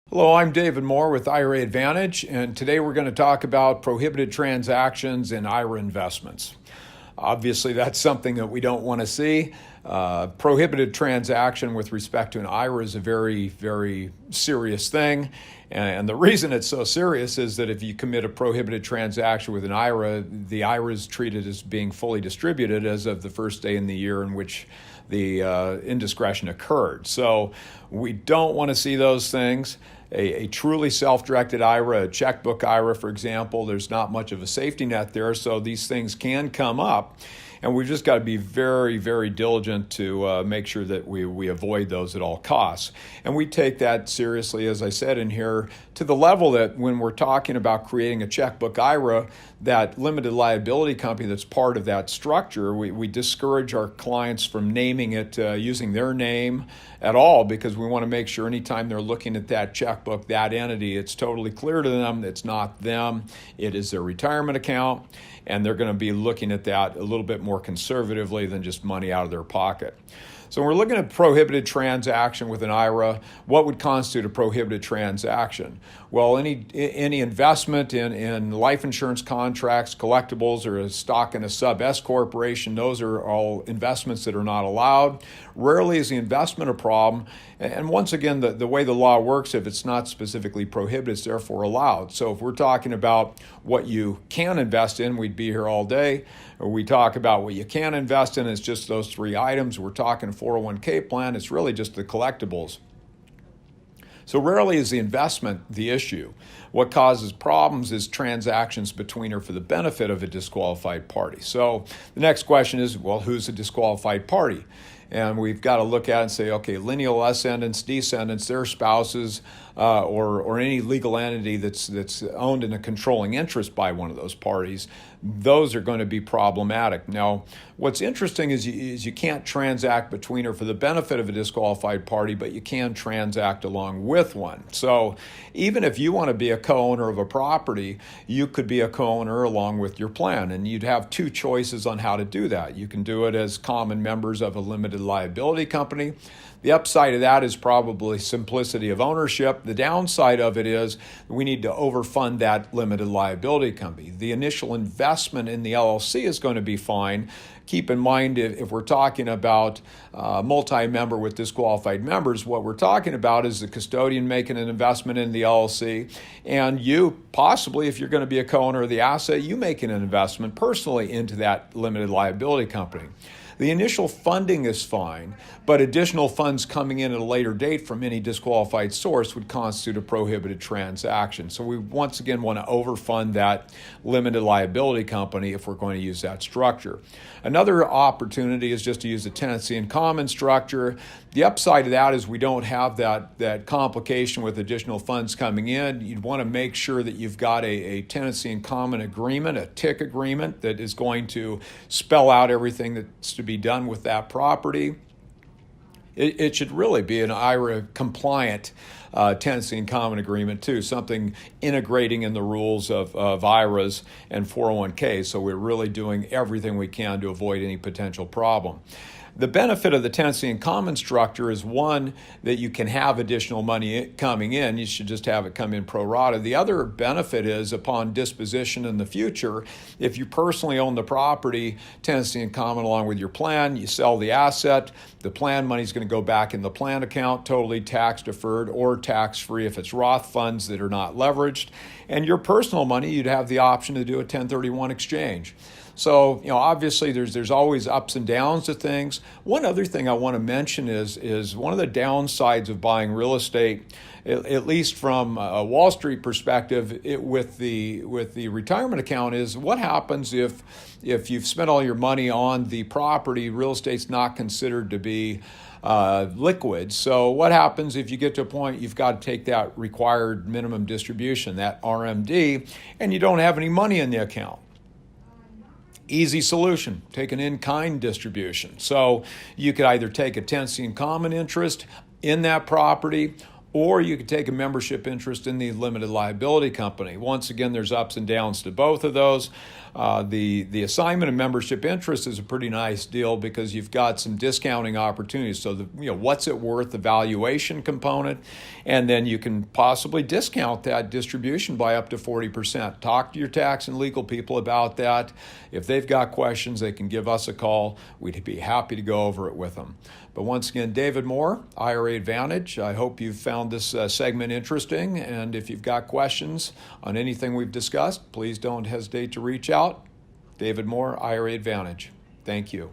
Hello, I'm David Moore with IRA Advantage, and today we're going to talk about prohibited transactions in IRA investments. Obviously, that's something that we don't want to see. Prohibited transaction with respect to an IRA is a very, very serious thing. And the reason it's so serious is that if you commit a prohibited transaction with an IRA, the IRA is treated as being fully distributed as of the first day in the year in which the indiscretion occurred. So we don't want to see those things. A truly self-directed IRA, a checkbook IRA, for example, there's not much of a safety net there, so these things can come up. And we've just got to be very, very diligent to make sure that we avoid those at all costs. And we take that seriously, as I said in here, to the level that when we're talking about creating a checkbook IRA, that limited liability company that's part of that structure, we discourage our clients from naming it using their name at all, because we want to make sure anytime they're looking at that checkbook, that entity, it's totally clear to them it's not them, it is their retirement account, and they're going to be looking at that a little bit more conservatively than just money out of their pocket. So when we're looking at prohibited transaction with an IRA, what would constitute a prohibited transaction? Well, any investment in life insurance contracts, collectibles, or a stock in a sub-S corporation, those are all investments that are not allowed. Rarely is the investment a problem. And once again, the way the law works, if it's not specifically prohibited, it's therefore allowed. So if we're talking about what you can invest in, we'd be here all day. Or we talk about what you can invest in, it's just those three items. We're talking 401k plan, it's really just the collectibles. So rarely is the investment the issue. What causes problems is transactions between or for the benefit of a disqualified party. So the next question is, well, who's a disqualified party? And we've got to look at it and say, okay, lineal ascendants, descendants, their spouses, or any legal entity that's owned in a controlling interest by one of those parties, those are going to be problematic. Now, what's interesting is you can't transact between or for the benefit of a disqualified party, but you can transact along with one. So even if you want to be a co-owner of a property, you could be a co-owner along with your plan, and you'd have two choices on how to do that. You can do it as common members of a limited liability company. The upside of that is probably simplicity of ownership. The downside of it is we need to overfund that limited liability company. The initial investment in the LLC is going to be fine. Keep in mind, if we're talking about multi-member with disqualified members, what we're talking about is the custodian making an investment in the LLC, and you possibly, if you're going to be a co-owner of the asset, you making an investment personally into that limited liability company. The initial funding is fine, but additional funds coming in at a later date from any disqualified source would constitute a prohibited transaction. So we once again want to overfund that limited liability company if we're going to use that structure. Another opportunity is just to use a tenancy in common structure. The upside of that is we don't have that complication with additional funds coming in. You'd want to make sure that you've got a tenancy in common agreement, a TIC agreement that is going to spell out everything that's to be done with that property. It should really be an IRA compliant tenancy in common agreement too, something integrating in the rules of IRAs and 401ks. So we're really doing everything we can to avoid any potential problem. The benefit of the tenancy in common structure is, one, that you can have additional money coming in. You should just have it come in pro rata. The other benefit is upon disposition in the future, if you personally own the property, tenancy in common along with your plan, you sell the asset, the plan money is going to go back in the plan account, totally tax deferred or tax free if it's Roth funds that are not leveraged. And your personal money, you'd have the option to do a 1031 exchange. So, obviously there's always ups and downs to things. One other thing I want to mention is one of the downsides of buying real estate, at least from a Wall Street perspective, with the retirement account, is what happens if you've spent all your money on the property, real estate's not considered to be liquid. So what happens if you get to a point you've got to take that required minimum distribution, that RMD, and you don't have any money in the account? Easy solution, take an in-kind distribution. So you could either take a tenancy in common interest in that property, or you could take a membership interest in the limited liability company. Once again, there's ups and downs to both of those. The assignment of membership interest is a pretty nice deal because you've got some discounting opportunities. So what's it worth, the valuation component, and then you can possibly discount that distribution by up to 40%. Talk to your tax and legal people about that. If they've got questions, they can give us a call. We'd be happy to go over it with them. But once again, David Moore, IRA Advantage. I hope you've found this segment interesting. And if you've got questions on anything we've discussed, please don't hesitate to reach out. David Moore, IRA Advantage. Thank you.